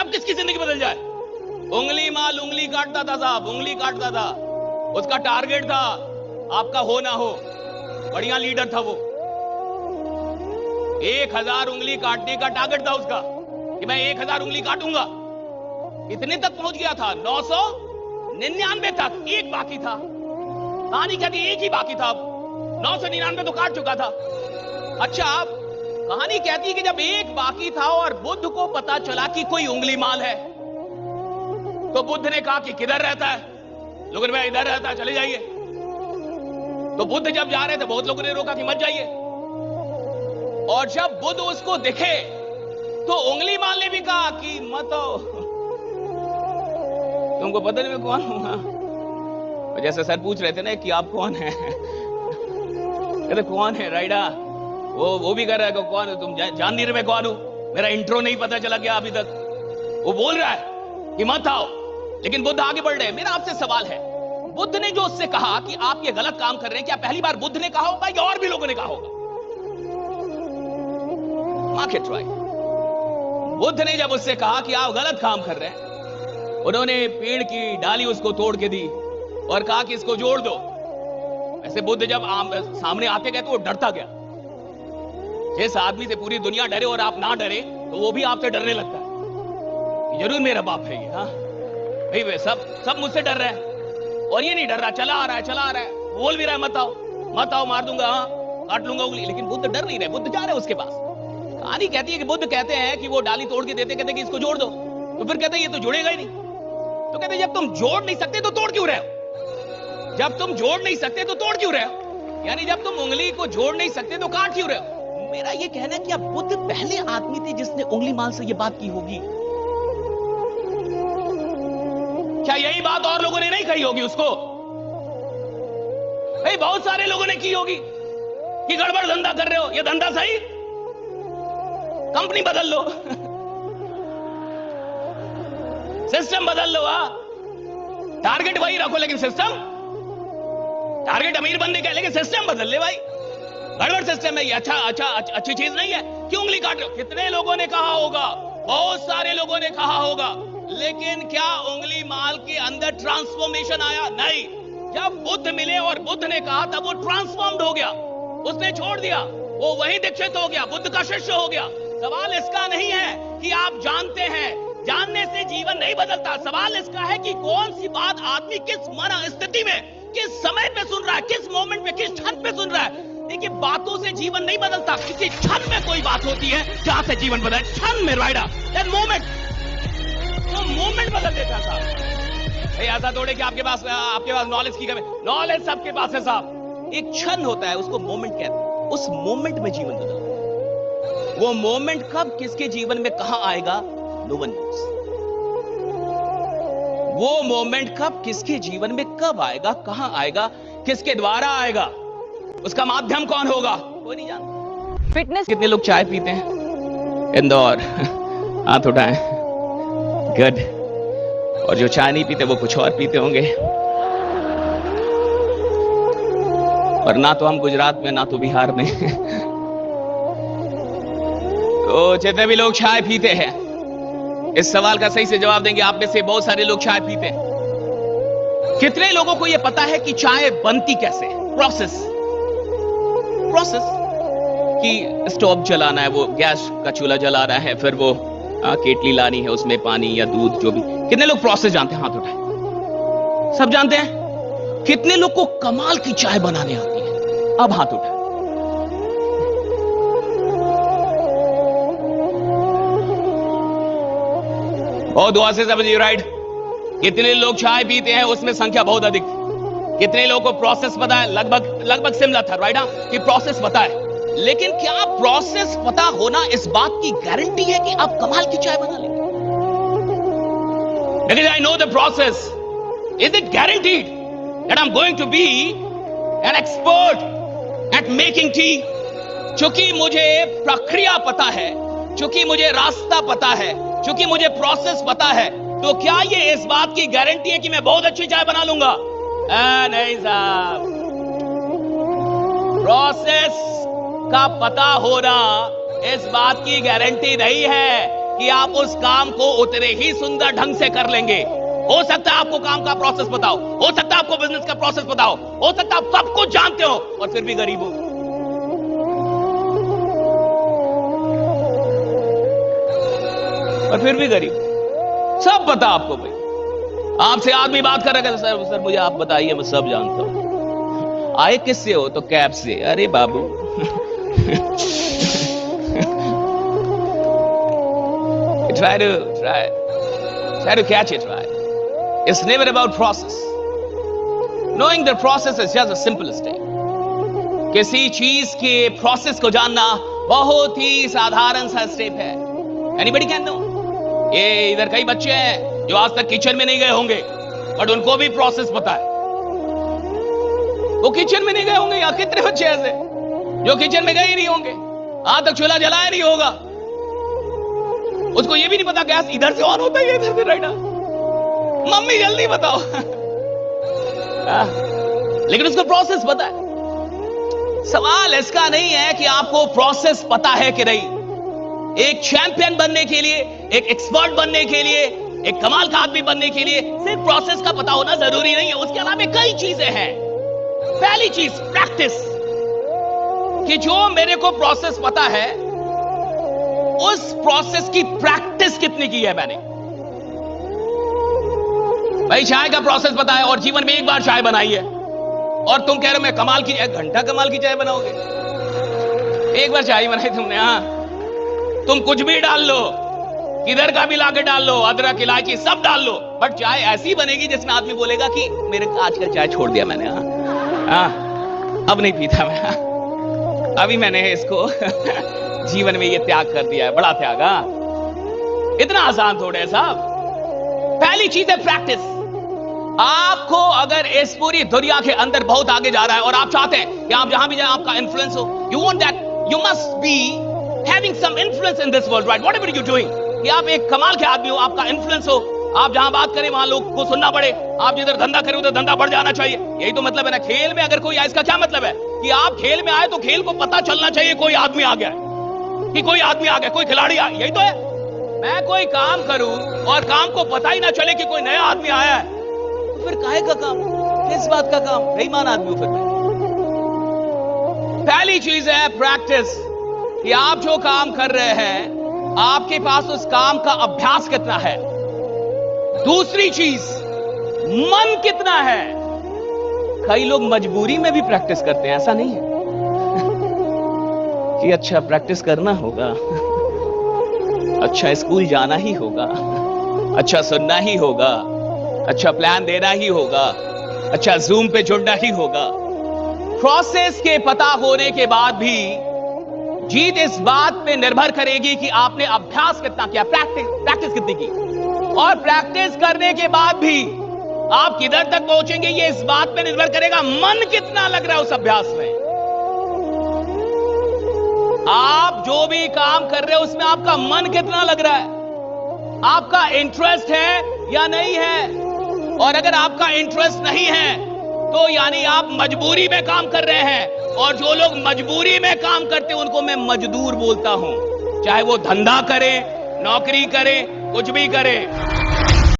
अब किसकी जिंदगी बदल जाए? उंगली माल उंगली काटता था साहब, उंगली काटता था। उसका टारगेट था आपका हो ना हो। बढ़िया लीडर था वो। 1000 उंगली काटने का टारगेट था उसका कि मैं 1000 उंगली काटूंगा। कितने तक पहुंच गया था? 999 तक। एक बाकी था। कहानी कहती एक ही बाकी था। 999 तो काट चुका था। अच्छा, कहानी कहती है कि जब एक बाकी था और बुद्ध को पता चला कि कोई उंगली माल है, तो बुद्ध ने कहा कि किधर रहता है? लोगों ने कहा इधर रहता है, चले जाइए। तो बुद्ध जब जा रहे थे बहुत लोगों ने रोका कि मत जाइए। और जब बुद्ध उसको दिखे तो उंगली माल ने भी कहा कि मत आओ, तुमको पता नहीं मैं कौन हूं। जैसे सर पूछ रहे थे ना कि आप कौन हैं, कहते कौन है राइडा। वो भी कर रहा है कि कौन है तुम, जान नहीं रहे मैं कौन हूं, मेरा इंट्रो नहीं पता चला गया अभी तक। वो बोल रहा है कि मत आओ, लेकिन बुद्ध आगे बढ़ रहे हैं। मेरा आपसे सवाल है, बुद्ध ने जो उससे कहा कि आप ये गलत काम कर रहे हैं, क्या पहली बार बुद्ध ने कहा होगा या और भी लोगों ने कहा होगा? Mark it right. बुद्ध ने जब उससे कहा कि आप गलत काम कर रहे हैं, उन्होंने पेड़ की डाली उसको तोड़ के दी और कहा कि इसको जोड़ दो। ऐसे बुद्ध जब सामने आते गए तो वो डरता गया। जिस आदमी से पूरी दुनिया डरे और आप ना डरे तो वो भी आपसे डरने लगता है। जरूर मेरा बाप है ये, हाँ भाई, वे सब मुझसे डर रहे हैं और ये नहीं डर रहा, चला आ रहा है, बोल भी रहा है मत आओ मार दूंगा, हाँ काट लूंगा उंगली, लेकिन बुद्ध डर नहीं रहे। बुद्ध जा रहे हैं उसके पास। कहानी कहती है कि बुद्ध कहते हैं कि वो डाली तोड़ के देते, कहते कि इसको जोड़ दो। तो फिर कहते ये तो जुड़ेगा ही नहीं। तो कहते जब तुम जोड़ नहीं सकते तो तोड़ क्यों रहे हो? जब तुम जोड़ नहीं सकते तो तोड़ क्यों रहे हो? यानी जब तुम उंगली को जोड़ नहीं सकते तो काट क्यों रहे हो? मेरा ये कहना है कि अब बुद्ध पहले आदमी थे जिसने उंगली माल से ये बात की होगी। क्या यही बात और लोगों ने नहीं कही होगी उसको? भाई बहुत सारे लोगों ने की होगी कि गड़बड़ धंधा कर रहे हो, ये धंधा सही, कंपनी बदल लो, सिस्टम बदल लो। टारगेट वही रखो लेकिन सिस्टम, टारगेट अमीर बनने का है लेकिन सिस्टम बदल ले भाई। गड़बड़ सिस्टम है ये, अच्छी चीज नहीं है। क्यों उंगली काट रहे हो? कितने लोगों ने कहा होगा, बहुत सारे लोगों ने कहा होगा, लेकिन क्या उंगली माल के अंदर ट्रांसफॉर्मेशन आया? नहीं। जब बुद्ध मिले और बुद्ध ने कहा तब वो ट्रांसफॉर्म्ड हो गया, उसने छोड़ दिया, वो वही दीक्षित हो गया, बुद्ध का शिष्य हो गया। सवाल इसका नहीं है कि आप जानते हैं, जानने से जीवन नहीं बदलता। सवाल इसका है कि कौन सी बात आदमी किस मन स्थिति में, किस समय पे सुन रहा है, किस मोमेंट में, किस क्षण पे सुन रहा है। देखिए बातों से जीवन नहीं बदलता, किसी क्षण में कोई बात होती है जहां से जीवन बदल, क्षण में राइडा, दैट मोमेंट, वो मोमेंट बदल देता साहब। ऐसा थोड़े कि आपके पास नॉलेज की कमी, नॉलेज सबके पास है साहब। एक क्षण होता है, उसको मोमेंट कहते हैं। उस मोमेंट में जीवन बदलता है। वो मोमेंट कब किसके जीवन में कहां आएगा, नो वन नोस। वो मोमेंट कब किसके जीवन में कब आएगा, कहां आएगा, किसके द्वारा आएगा, उसका माध्यम कौन होगा, कोई नहीं जानता। फिटनेस। कितने लोग चाय पीते हैं? इंदौर, हाथ उठाएं। गुड। और जो चाय नहीं पीते वो कुछ और पीते होंगे। और ना तो हम गुजरात में, ना तो बिहार में। तो जितने भी लोग चाय पीते हैं, इस सवाल का सही से जवाब देंगे। आप में से बहुत सारे लोग चाय पीते हैं। कितने लोगों को यह पता है कि चाय बनती कैसे? प्रोसेस कि स्टोव जलाना है, वो गैस का चूल्हा जला रहा है, फिर वो केटली लानी है, उसमें पानी या दूध जो भी। कितने लोग प्रोसेस जानते हैं? हाथ उठाए। सब जानते हैं। कितने लोग को कमाल की चाय बनाने आती है? अब हाथ उठाए। और दुआ से समझिए, राइट। कितने लोग चाय पीते हैं, उसमें संख्या बहुत अधिक। कितने लोगों को प्रोसेस पता है? लगभग सिमिलर था, राइट, कि प्रोसेस पता है। लेकिन क्या प्रोसेस पता होना इस बात की गारंटी है कि आप कमाल की चाय बना लेंगे? Because I know the process. Is it guaranteed that I'm going to be an expert at making tea? चूंकि मुझे प्रक्रिया पता है, चूंकि मुझे रास्ता पता है, चूंकि मुझे प्रोसेस पता है, तो क्या ये इस बात की गारंटी है कि मैं बहुत अच्छी चाय बना लूंगा? नहीं साहब। प्रोसेस का पता होना इस बात की गारंटी नहीं है कि आप उस काम को उतने ही सुंदर ढंग से कर लेंगे। हो सकता है आपको काम का प्रोसेस पता हो सकता है आपको बिजनेस का प्रोसेस पता हो सकता है आप सब कुछ जानते हो और फिर भी गरीब हो। और फिर भी गरीब, सब पता आपको भाई। आपसे आदमी बात कर रहा है, सर मुझे आप बताइए, मैं सब जानता हूं। आए किससे हो? तो कैब से। अरे बाबू try to catch it, right? It's never about process. Knowing the process is just the simplest thing. किसी चीज के प्रोसेस को जानना बहुत ही साधारण सा स्टेप है। Anybody can know? ये इधर कई बच्चे हैं जो आज तक किचन में नहीं गए होंगे, बट उनको भी प्रोसेस पता है। वो किचन में नहीं गए होंगे, या कितने बच्चे ऐसे जो किचन में गए ही नहीं होंगे, आज तक चूल्हा जलाया नहीं होगा, उसको ये भी नहीं पता गैस इधर से ऑन होता है, इधर से राइट। मम्मी जल्दी बताओ लेकिन उसको प्रोसेस पता है। सवाल इसका नहीं है कि आपको प्रोसेस पता है कि नहीं। एक चैंपियन बनने के लिए, एक एक्सपर्ट बनने के लिए, एक कमाल का आदमी बनने के लिए सिर्फ प्रोसेस का पता होना जरूरी नहीं है, उसके अलावा कई चीजें हैं। पहली चीज प्रैक्टिस, कि जो मेरे को प्रोसेस पता है उस प्रोसेस की प्रैक्टिस कितनी की है मैंने। भाई चाय का प्रोसेस पता है और जीवन में एक बार चाय बनाई है, और तुम कह रहे हो मैं कमाल की, 1 घंटा कमाल की चाय बनाओगे? एक बार चाय बनाई तुमने, हाँ, तुम कुछ भी डाल लो, किधर का भी लाके डाल लो, अदरक इलायची सब डाल लो, बट चाय ऐसी बनेगी जिसमें आदमी बोलेगा कि मेरे आजकल चाय छोड़ दिया मैंने, हाँ अब नहीं पीता मैं, अभी मैंने इसको जीवन में ये त्याग कर दिया है, बड़ा त्याग। इतना आसान थोड़े है साहब। पहली चीज है प्रैक्टिस। आपको अगर इस पूरी दुनिया के अंदर बहुत आगे जा रहा है और आप चाहते हैं कि आप जहां भी जाए आपका इन्फ्लुएंस हो, you want that, you must be having some influence in this world, right? Whatever you doing, कि आप एक कमाल के आदमी हो, आपका इन्फ्लुएंस हो, आप जहां बात करें वहां लोग को सुनना पड़े, आप जिधर धंधा करें उधर धंधा बढ़ जाना चाहिए। यही तो मतलब है ना। खेल में अगर कोई आए, इसका क्या मतलब है कि आप खेल में आए तो खेल को पता चलना चाहिए कोई आदमी आ गया, कि कोई आदमी आ गया, कोई खिलाड़ी आ, यही तो है। मैं कोई काम करूं और काम को पता ही ना चले कि कोई नया आदमी आया है, तो फिर काहे का काम, किस बात का काम? बेईमान आदमी हो फिर मैं। पहली चीज है प्रैक्टिस, कि आप जो काम कर रहे हैं आपके पास उस काम का अभ्यास कितना है। दूसरी चीज, मन कितना है। कई लोग मजबूरी में भी प्रैक्टिस करते हैं, ऐसा नहीं है कि अच्छा प्रैक्टिस करना होगा, अच्छा स्कूल जाना ही होगा, अच्छा सुनना ही होगा, अच्छा प्लान देना ही होगा, अच्छा जूम पे जुड़ना ही होगा। प्रोसेस के पता होने के बाद भी जीत इस बात पे निर्भर करेगी कि आपने अभ्यास कितना किया, प्रैक्टिस कितनी की। और प्रैक्टिस करने के बाद भी आप किधर तक पहुंचेंगे ये इस बात पे निर्भर करेगा मन कितना लग रहा है उस अभ्यास में। आप जो भी काम कर रहे हो उसमें आपका मन कितना लग रहा है, आपका इंटरेस्ट है या नहीं है। और अगर आपका इंटरेस्ट नहीं है तो यानी आप मजबूरी में काम कर रहे हैं, और जो लोग मजबूरी में काम करते हैं उनको मैं मजदूर बोलता हूं, चाहे वो धंधा करे, नौकरी करे, कुछ भी करे।